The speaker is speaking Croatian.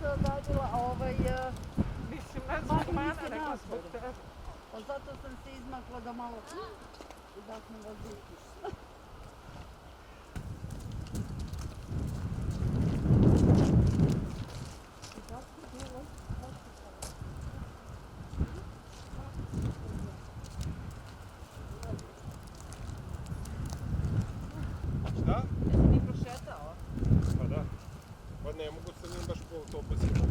se odavila, a Mislim, ne zbog Manje mene, niste nego napolje. zbog tebe. pa zato sam se izmakla da malo udahnem vazduh. Šta? Jesi ti prošetao? Pa da. Pa ne mogu sa njim baš po autobusima.